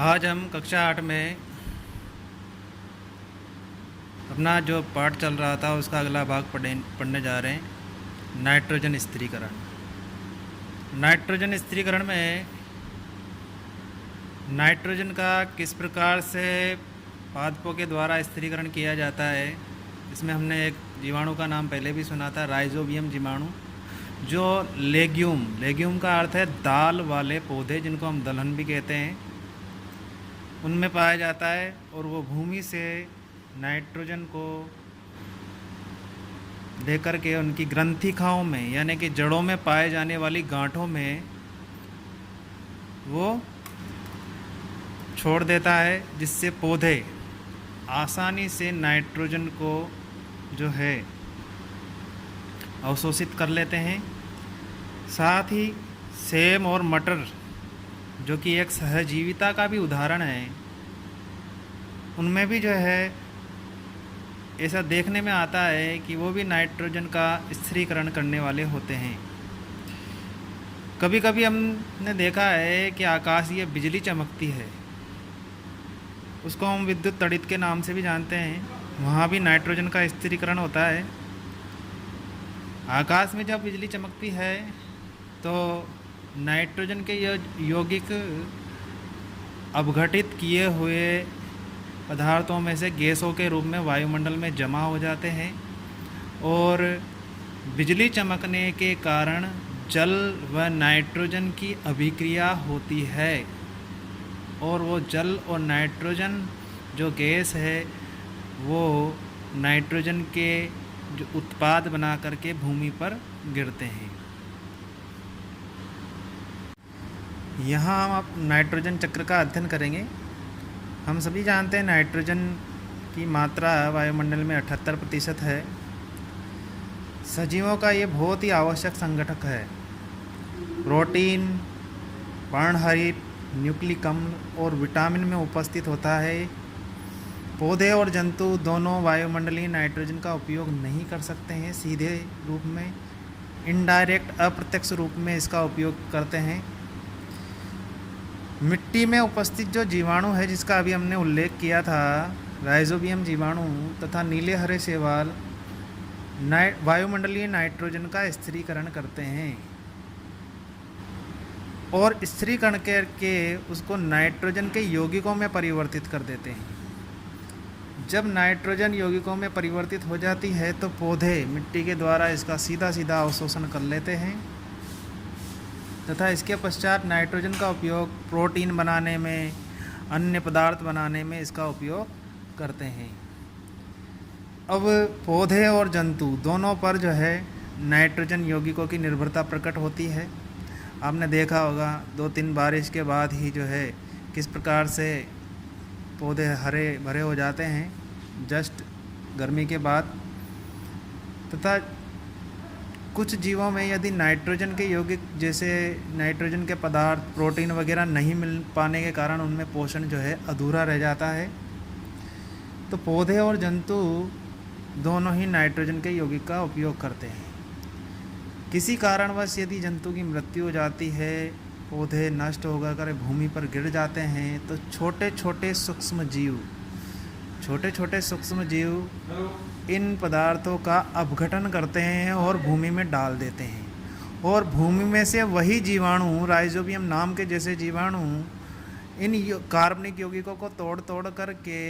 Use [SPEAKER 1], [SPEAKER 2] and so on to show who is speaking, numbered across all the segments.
[SPEAKER 1] आज हम कक्षा 8 में अपना जो पाठ चल रहा था उसका अगला भाग पढ़ने जा रहे हैं। नाइट्रोजन स्थिरीकरण। नाइट्रोजन स्थिरीकरण में नाइट्रोजन का किस प्रकार से पादपों के द्वारा स्थिरीकरण किया जाता है। इसमें हमने एक जीवाणु का नाम पहले भी सुना था, राइजोबियम जीवाणु, जो लेग्यूम का अर्थ है दाल वाले पौधे, जिनको हम दलहन भी कहते हैं, उनमें पाया जाता है। और वो भूमि से नाइट्रोजन को लेकर के उनकी ग्रंथिकाओं में, यानी कि जड़ों में पाए जाने वाली गांठों में वो छोड़ देता है, जिससे पौधे आसानी से नाइट्रोजन को जो है अवशोषित कर लेते हैं। साथ ही सेम और मटर, जो कि एक सहजीविता का भी उदाहरण है, उनमें भी जो है ऐसा देखने में आता है कि वो भी नाइट्रोजन का स्थिरीकरण करने वाले होते हैं। कभी कभी हमने देखा है कि आकाशीय बिजली चमकती है, उसको हम विद्युत तड़ित के नाम से भी जानते हैं। वहाँ भी नाइट्रोजन का स्थिरीकरण होता है। आकाश में जब बिजली चमकती है तो नाइट्रोजन के यौगिक अपघटित किए हुए पदार्थों में से गैसों के रूप में वायुमंडल में जमा हो जाते हैं, और बिजली चमकने के कारण जल व नाइट्रोजन की अभिक्रिया होती है, और वो जल और नाइट्रोजन जो गैस है वो नाइट्रोजन के जो उत्पाद बना करके भूमि पर गिरते हैं। यहाँ हम अब नाइट्रोजन चक्र का अध्ययन करेंगे। हम सभी जानते हैं नाइट्रोजन की मात्रा वायुमंडल में 78% है। सजीवों का ये बहुत ही आवश्यक संगठक है। प्रोटीन, पर्णहरित, न्यूक्लिक अम्ल और विटामिन में उपस्थित होता है। पौधे और जंतु दोनों वायुमंडलीय नाइट्रोजन का उपयोग नहीं कर सकते हैं सीधे रूप में, इनडायरेक्ट अप्रत्यक्ष रूप में इसका उपयोग करते हैं। मिट्टी में उपस्थित जो जीवाणु है, जिसका अभी हमने उल्लेख किया था, राइजोबियम जीवाणु तथा नीले हरे शैवाल, वायुमंडलीय नाइट्रोजन का स्थिरीकरण करते हैं और स्थिरीकरण करके उसको नाइट्रोजन के यौगिकों में परिवर्तित कर देते हैं। जब नाइट्रोजन यौगिकों में परिवर्तित हो जाती है तो पौधे मिट्टी के द्वारा इसका सीधा सीधा अवशोषण कर लेते हैं तथा इसके पश्चात नाइट्रोजन का उपयोग प्रोटीन बनाने में, अन्य पदार्थ बनाने में इसका उपयोग करते हैं। अब पौधे और जंतु दोनों पर जो है नाइट्रोजन यौगिकों की निर्भरता प्रकट होती है। आपने देखा होगा 2-3 बारिश के बाद ही जो है किस प्रकार से पौधे हरे भरे हो जाते हैं, जस्ट गर्मी के बाद। तथा कुछ जीवों में यदि नाइट्रोजन के यौगिक, जैसे नाइट्रोजन के पदार्थ, प्रोटीन वगैरह नहीं मिल पाने के कारण उनमें पोषण जो है अधूरा रह जाता है। तो पौधे और जंतु दोनों ही नाइट्रोजन के यौगिक का उपयोग करते हैं। किसी कारणवश यदि जंतु की मृत्यु हो जाती है, पौधे नष्ट होकर कर भूमि पर गिर जाते हैं, तो छोटे छोटे सूक्ष्म जीव इन पदार्थों का अपघटन करते हैं और भूमि में डाल देते हैं। और भूमि में से वही जीवाणु, राइजोबियम नाम के जैसे जीवाणु, इन कार्बनिक यौगिकों को तोड़ तोड़ करके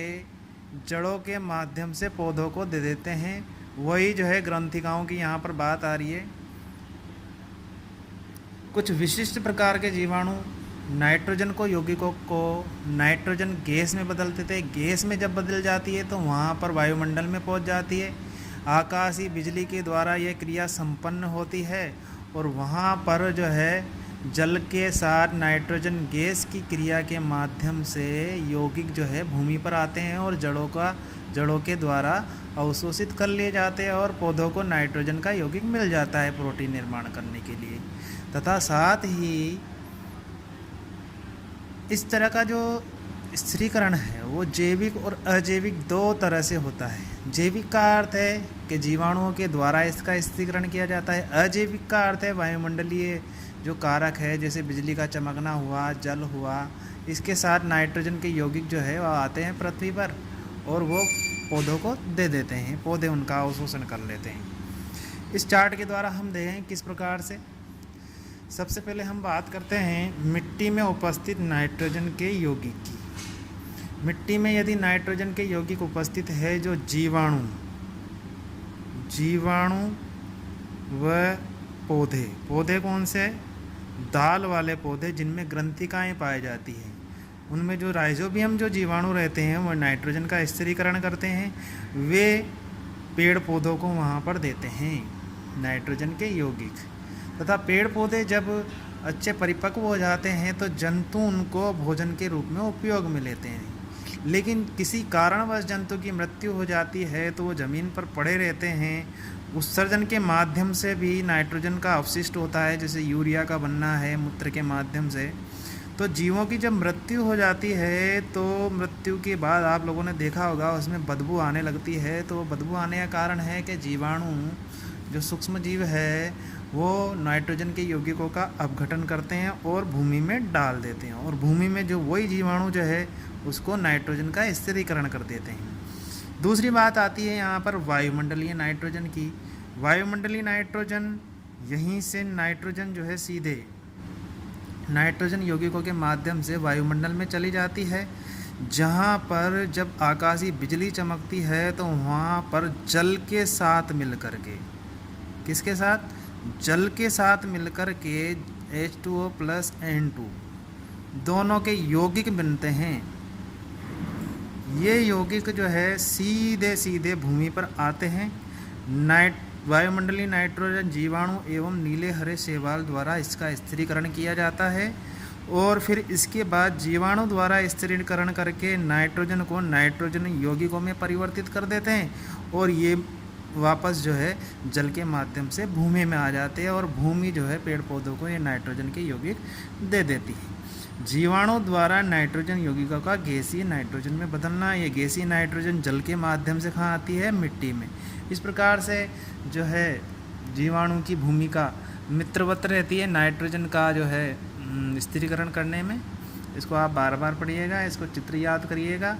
[SPEAKER 1] जड़ों के माध्यम से पौधों को दे देते हैं। वही जो है ग्रंथिकाओं की यहाँ पर बात आ रही है। कुछ विशिष्ट प्रकार के जीवाणु नाइट्रोजन को यौगिकों को नाइट्रोजन गैस में बदल देते हैं। गैस में जब बदल जाती है तो वहाँ पर वायुमंडल में पहुँच जाती है। आकाशीय बिजली के द्वारा यह क्रिया संपन्न होती है और वहाँ पर जो है जल के साथ नाइट्रोजन गैस की क्रिया के माध्यम से यौगिक जो है भूमि पर आते हैं और जड़ों के द्वारा अवशोषित कर लिए जाते हैं और पौधों को नाइट्रोजन का यौगिक मिल जाता है प्रोटीन निर्माण करने के लिए। तथा साथ ही इस तरह का जो स्थिरीकरण है वो जैविक और अजैविक दो तरह से होता है। जैविक का अर्थ है कि जीवाणुओं के द्वारा इसका स्थिरीकरण किया जाता है। अजैविक का अर्थ है वायुमंडलीय जो कारक है, जैसे बिजली का चमकना हुआ, जल हुआ, इसके साथ नाइट्रोजन के यौगिक जो है वह आते हैं पृथ्वी पर और वो पौधों को दे देते हैं, पौधे उनका अवशोषण कर लेते हैं। इस चार्ट के द्वारा हम देखें किस प्रकार से। सबसे पहले हम बात करते हैं मिट्टी में उपस्थित नाइट्रोजन के यौगिक की। मिट्टी में यदि नाइट्रोजन के यौगिक उपस्थित है जो जीवाणु व पौधे कौन से हैं? दाल वाले पौधे जिनमें ग्रंथिकाएँ पाई जाती हैं, उनमें जो राइजोबियम जो जीवाणु रहते हैं वो नाइट्रोजन का स्थिरीकरण करते हैं, वे पेड़ पौधों को वहाँ पर देते हैं नाइट्रोजन के यौगिक। तथा पेड़ पौधे जब अच्छे परिपक्व हो जाते हैं तो जंतु उनको भोजन के रूप में उपयोग में लेते हैं, लेकिन किसी कारणवश जंतु की मृत्यु हो जाती है तो वो ज़मीन पर पड़े रहते हैं। उत्सर्जन के माध्यम से भी नाइट्रोजन का अवशिष्ट होता है, जैसे यूरिया का बनना है मूत्र के माध्यम से। तो जीवों की जब मृत्यु हो जाती है तो मृत्यु के बाद आप लोगों ने देखा होगा उसमें बदबू आने लगती है। तो बदबू आने का कारण है कि जीवाणु जो सूक्ष्म जीव है वो नाइट्रोजन के यौगिकों का अपघटन करते हैं और भूमि में डाल देते हैं, और भूमि में जो वही जीवाणु जो है उसको नाइट्रोजन का स्थिरीकरण कर देते हैं। दूसरी बात आती है यहाँ पर वायुमंडलीय नाइट्रोजन की। वायुमंडलीय नाइट्रोजन, यहीं से नाइट्रोजन जो है सीधे नाइट्रोजन यौगिकों के माध्यम से वायुमंडल में चली जाती है, जहाँ पर जब आकाशीय बिजली चमकती है तो वहाँ पर जल के साथ मिलकर के, किसके साथ? जल के साथ मिलकर के H2O प्लस N2 दोनों के यौगिक बनते हैं। ये यौगिक जो है सीधे सीधे भूमि पर आते हैं। वायुमंडलीय नाइट्रोजन जीवाणु एवं नीले हरे शैवाल द्वारा इसका स्थिरीकरण किया जाता है, और फिर इसके बाद जीवाणु द्वारा स्थिरीकरण करके नाइट्रोजन को नाइट्रोजन यौगिकों में परिवर्तित कर देते हैं, और ये वापस जो है जल के माध्यम से भूमि में आ जाते हैं, और भूमि जो है पेड़ पौधों को ये नाइट्रोजन के यौगिक दे देती है। जीवाणु द्वारा नाइट्रोजन यौगिकों का गैसीय नाइट्रोजन में बदलना, ये गैसीय नाइट्रोजन जल के माध्यम से कहाँ आती है? मिट्टी में। इस प्रकार से जो है जीवाणु की भूमिका मित्रवत रहती है नाइट्रोजन का जो है स्थिरीकरण करने में। इसको आप बार बार पढ़िएगा, इसको चित्र याद करिएगा।